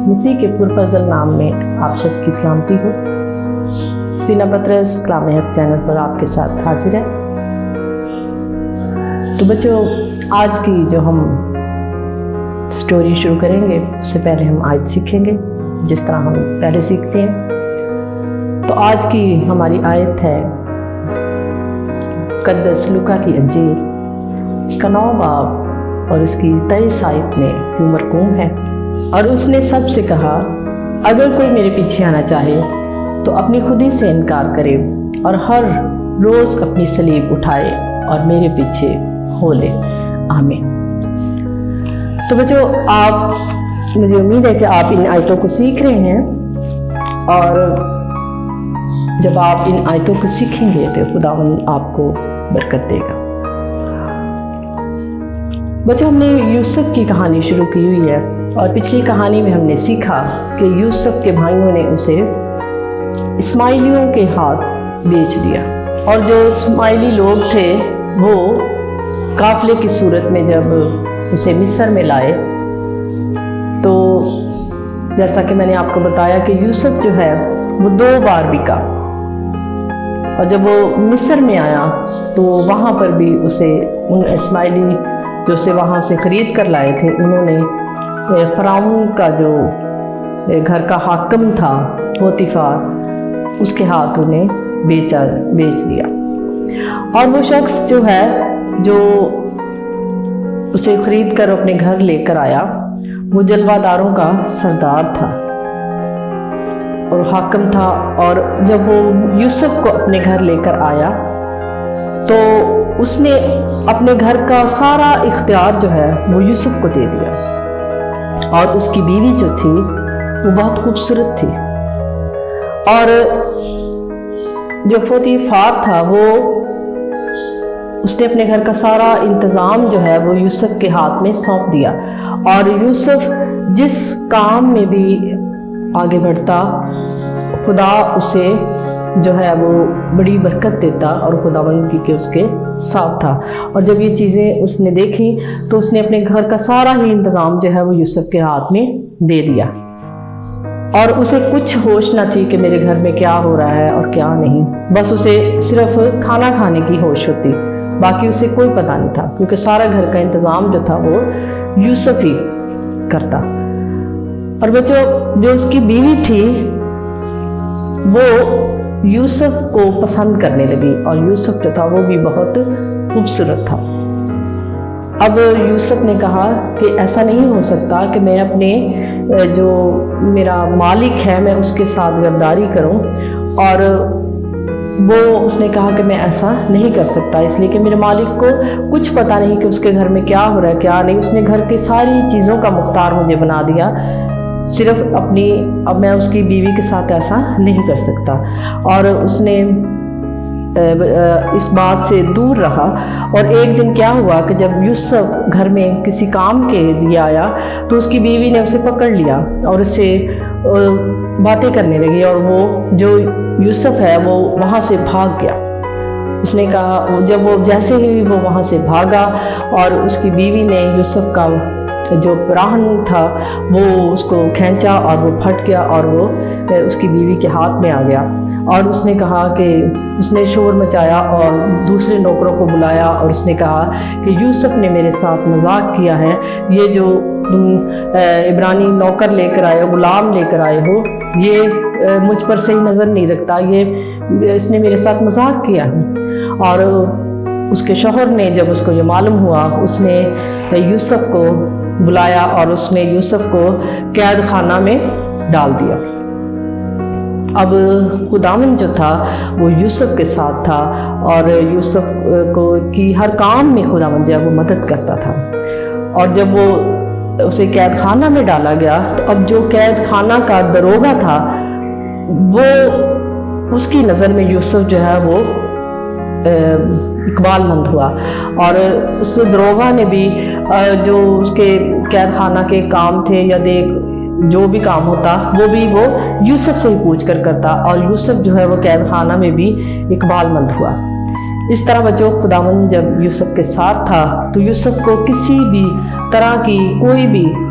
مسیح کے پرفضل نام میں آپ سب کی سلامتی ہو۔ سفینہ پطرس کلام حق چینل پر آپ کے ساتھ حاضر ہے۔ تو بچوں، آج کی جو ہم سٹوری شروع کریں گے اس سے پہلے ہم آیت سیکھیں گے، جس طرح ہم پہلے سیکھتے ہیں۔ تو آج کی ہماری آیت ہے مقدس لوکا کی انجیل، اس کا 9 باب اور اس کی 23 آیت میں یوں مرقوم ہے، اور اس نے سب سے کہا، اگر کوئی میرے پیچھے آنا چاہے تو اپنی خودی سے انکار کرے اور ہر روز اپنی صلیب اٹھائے اور میرے پیچھے ہو لے۔ آمین۔ تو بچوں، مجھے امید ہے کہ آپ ان آیتوں کو سیکھ رہے ہیں، اور جب آپ ان آیتوں کو سیکھیں گے تو خداوند آپ کو برکت دے گا۔ بچوں، ہم نے یوسف کی کہانی شروع کی ہوئی ہے، اور پچھلی کہانی میں ہم نے سیکھا کہ یوسف کے بھائیوں نے اسے اسماعیلیوں کے ہاتھ بیچ دیا، اور جو اسماعیلی لوگ تھے وہ قافلے کی صورت میں جب اسے مصر میں لائے، تو جیسا کہ میں نے آپ کو بتایا کہ یوسف جو ہے وہ 2 بار بکا، اور جب وہ مصر میں آیا تو وہاں پر بھی اسے ان اسماعیلی جو اسے وہاں سے خرید کر لائے تھے، انہوں نے فرعون کا جو گھر کا حاکم تھا پوتیفار، اس کے ہاتھ انہیں بیچ دیا۔ اور وہ شخص جو ہے جو اسے خرید کر اپنے گھر لے کر آیا، وہ جلوہ داروں کا سردار تھا اور حاکم تھا، اور جب وہ یوسف کو اپنے گھر لے کر آیا تو اس نے اپنے گھر کا سارا اختیار جو ہے وہ یوسف کو دے دیا، اور اس کی بیوی جو تھی وہ بہت خوبصورت تھی، اور جو پوتیفار تھا وہ اس نے اپنے گھر کا سارا انتظام جو ہے وہ یوسف کے ہاتھ میں سونپ دیا، اور یوسف جس کام میں بھی آگے بڑھتا خدا اسے جو ہے وہ بڑی برکت دیتا، اور خداوند کی کہ اس کے ساتھ تھا۔ اور جب یہ چیزیں اس نے دیکھی تو اس نے اپنے گھر کا سارا ہی انتظام جو ہے وہ یوسف کے ہاتھ میں دے دیا، اور اسے کچھ ہوش نہ تھی کہ میرے گھر میں کیا ہو رہا ہے اور کیا نہیں، بس اسے صرف کھانا کھانے کی ہوش ہوتی، باقی اسے کوئی پتہ نہیں تھا، کیونکہ سارا گھر کا انتظام جو تھا وہ یوسف ہی کرتا۔ اور بچوں، جو اس کی بیوی تھی وہ یوسف کو پسند کرنے لگی، اور یوسف جو تھا وہ بھی بہت خوبصورت تھا۔ اب یوسف نے کہا کہ ایسا نہیں ہو سکتا کہ میں اپنے جو میرا مالک ہے میں اس کے ساتھ غداری کروں، اور وہ اس نے کہا کہ میں ایسا نہیں کر سکتا، اس لیے کہ میرے مالک کو کچھ پتہ نہیں کہ اس کے گھر میں کیا ہو رہا ہے کیا نہیں، اس نے گھر کی ساری چیزوں کا مختار مجھے بنا دیا، صرف اب میں اس کی بیوی کے ساتھ ایسا نہیں کر سکتا۔ اور اس نے اس بات سے دور رہا، اور ایک دن کیا ہوا کہ جب یوسف گھر میں کسی کام کے لیے آیا تو اس کی بیوی نے اسے پکڑ لیا اور اس سے باتیں کرنے لگی، اور وہ جو یوسف ہے وہ وہاں سے بھاگ گیا۔ اس نے کہا، جب وہ جیسے ہی وہ وہاں سے بھاگا، اور اس کی بیوی نے یوسف کا جو پراہن تھا وہ اس کو کھینچا، اور وہ پھٹ گیا، اور وہ اس کی بیوی کے ہاتھ میں آ گیا، اور اس نے کہا کہ اس نے شور مچایا اور دوسرے نوکروں کو بلایا، اور اس نے کہا کہ یوسف نے میرے ساتھ مذاق کیا ہے، یہ جو تم عبرانی نوکر لے کر آئے ہو، غلام لے کر آئے ہو، یہ مجھ پر صحیح نظر نہیں رکھتا، اس نے میرے ساتھ مذاق کیا ہے۔ اور اس کے شوہر نے جب اس کو یہ معلوم ہوا، اس نے یوسف کو بلایا اور اس نے یوسف کو قید خانہ میں ڈال دیا۔ اب خداوند جو تھا وہ یوسف کے ساتھ تھا، اور یوسف کی ہر کام میں خداوند جو وہ مدد کرتا تھا، اور جب وہ اسے قید خانہ میں ڈالا گیا تو اب جو قید خانہ کا داروغہ تھا وہ اس کی نظر میں یوسف جو ہے وہ اقبال مند ہوا، اور اس داروغہ نے بھی جو اس کے قید خانہ کے کام تھے یا جو بھی کام ہوتا وہ یوسف سے ہی پوچھ کر کرتا، اور یوسف جو ہے وہ قید خانہ میں بھی اقبال مند ہوا۔ اس طرح بچوں، خداوند جب یوسف کے ساتھ تھا تو یوسف کو کسی بھی طرح کی کوئی بھی